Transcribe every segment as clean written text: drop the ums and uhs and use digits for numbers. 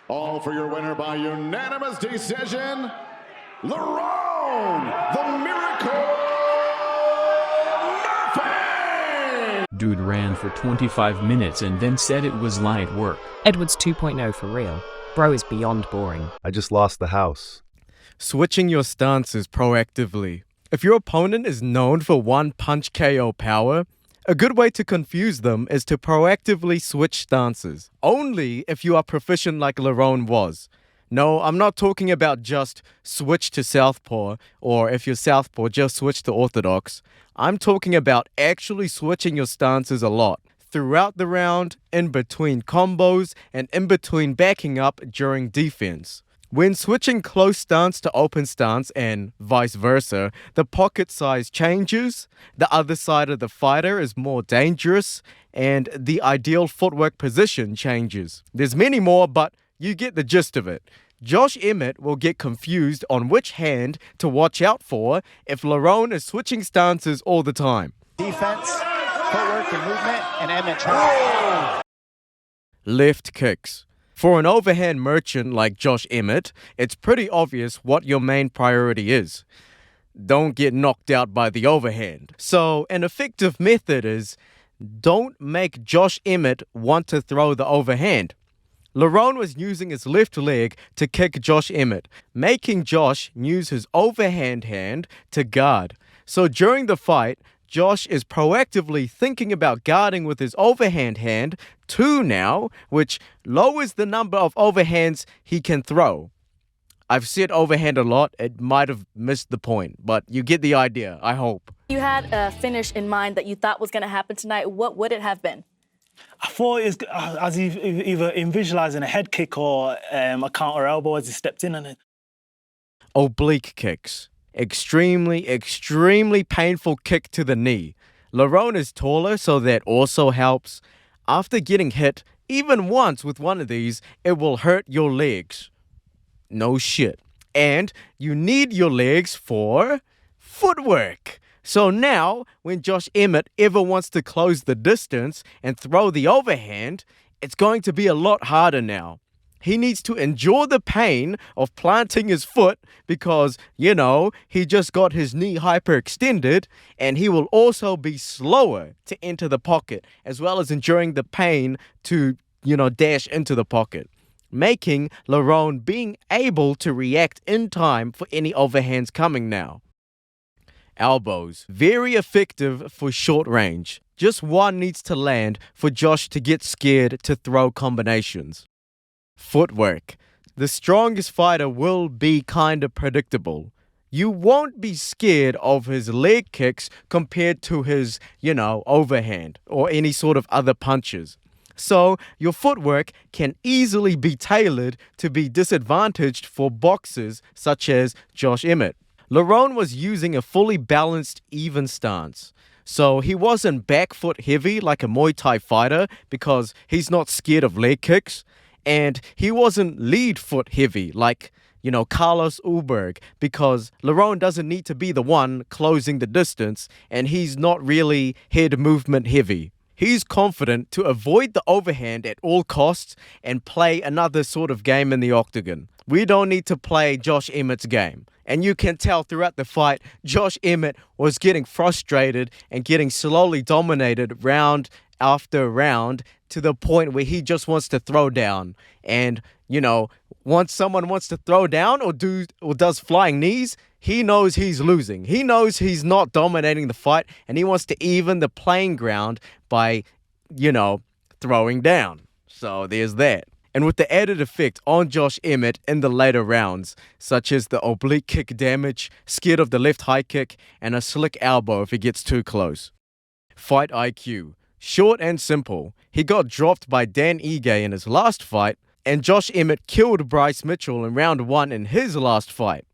All for your winner by unanimous decision, Lerone, the Miracle Murphy! Dude ran for 25 minutes and then said it was light work. Edwards 2.0 for real. Bro is beyond boring. I just lost the house. Switching your stances proactively. If your opponent is known for one-punch KO power, a good way to confuse them is to proactively switch stances. Only if you are proficient like Lerone was. No, I'm not talking about just switch to southpaw, or if you're southpaw, just switch to orthodox. I'm talking about actually switching your stances a lot. Throughout the round, in between combos, and in between backing up during defense. When switching close stance to open stance and vice versa, the pocket size changes, the other side of the fighter is more dangerous, and the ideal footwork position changes. There's many more, but you get the gist of it. Josh Emmett will get confused on which hand to watch out for if Lerone is switching stances all the time. Defense, footwork and movement, and Emmett tries. Left kicks. For an overhand merchant like Josh Emmett, it's pretty obvious what your main priority is. Don't get knocked out by the overhand. So an effective method is don't make Josh Emmett want to throw the overhand. Lerone was using his left leg to kick Josh Emmett, making Josh use his overhand hand to guard. So during the fight, Josh is proactively thinking about guarding with his overhand hand, 2 now, which lowers the number of overhands he can throw. I've said overhand a lot, it might have missed the point, but you get the idea, I hope. You had a finish in mind that you thought was going to happen tonight. What would it have been? I thought it was as either in visualising a head kick or a counter elbow as he stepped in on it. Oblique kicks. Extremely painful kick to the knee. Lerone is taller, so that also helps. After getting hit, even once with one of these, it will hurt your legs. No shit. And you need your legs for footwork. So now, when Josh Emmett ever wants to close the distance and throw the overhand, it's going to be a lot harder now. He needs to endure the pain of planting his foot because, he just got his knee hyperextended, and he will also be slower to enter the pocket, as well as enduring the pain to, dash into the pocket, making Lerone being able to react in time for any overhands coming now. Elbows. Very effective for short range. Just one needs to land for Josh to get scared to throw combinations. Footwork. The strongest fighter will be kinda predictable. You won't be scared of his leg kicks compared to his, overhand or any sort of other punches. So your footwork can easily be tailored to be disadvantaged for boxers such as Josh Emmett. Lerone was using a fully balanced, even stance. So he wasn't back foot heavy like a Muay Thai fighter because he's not scared of leg kicks. And he wasn't lead foot heavy like, Carlos Ulberg because Lerone doesn't need to be the one closing the distance and he's not really head movement heavy. He's confident to avoid the overhand at all costs and play another sort of game in the octagon. We don't need to play Josh Emmett's game. And you can tell throughout the fight, Josh Emmett was getting frustrated and getting slowly dominated round after round to the point where he just wants to throw down. And, once someone wants to throw down or does flying knees, he knows he's losing. He knows he's not dominating the fight and he wants to even the playing ground by, throwing down. So there's that. And with the added effect on Josh Emmett in the later rounds, such as the oblique kick damage, scared of the left high kick, and a slick elbow if he gets too close. Fight IQ. Short and simple. He got dropped by Dan Ige in his last fight, and Josh Emmett killed Bryce Mitchell in round 1 in his last fight.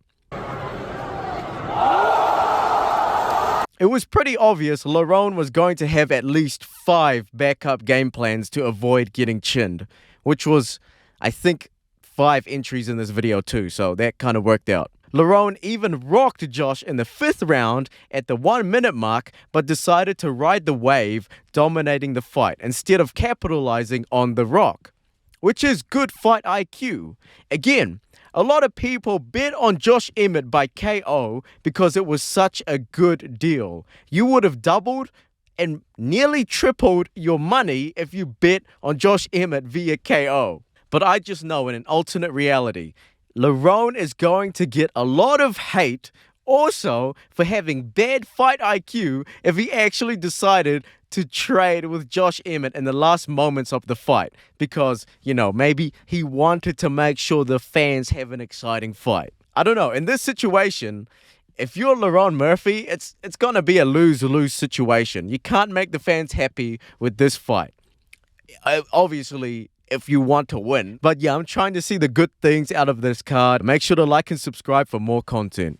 It was pretty obvious Lerone was going to have at least 5 backup game plans to avoid getting chinned, which was, I think, 5 entries in this video too, so that kind of worked out. Lerone even rocked Josh in the 5th round at the 1 minute mark, but decided to ride the wave, dominating the fight, instead of capitalizing on the rock. which is good fight IQ. Again, a lot of people bet on Josh Emmett by KO because it was such a good deal. You would have doubled and nearly tripled your money if you bet on Josh Emmett via KO. But I just know in an alternate reality, Lerone is going to get a lot of hate also for having bad fight IQ if he actually decided to trade with Josh Emmett in the last moments of the fight because, maybe he wanted to make sure the fans have an exciting fight. I don't know. In this situation, if you're Lerone Murphy, it's going to be a lose-lose situation. You can't make the fans happy with this fight. Obviously, if you want to win. But yeah, I'm trying to see the good things out of this card. Make sure to like and subscribe for more content.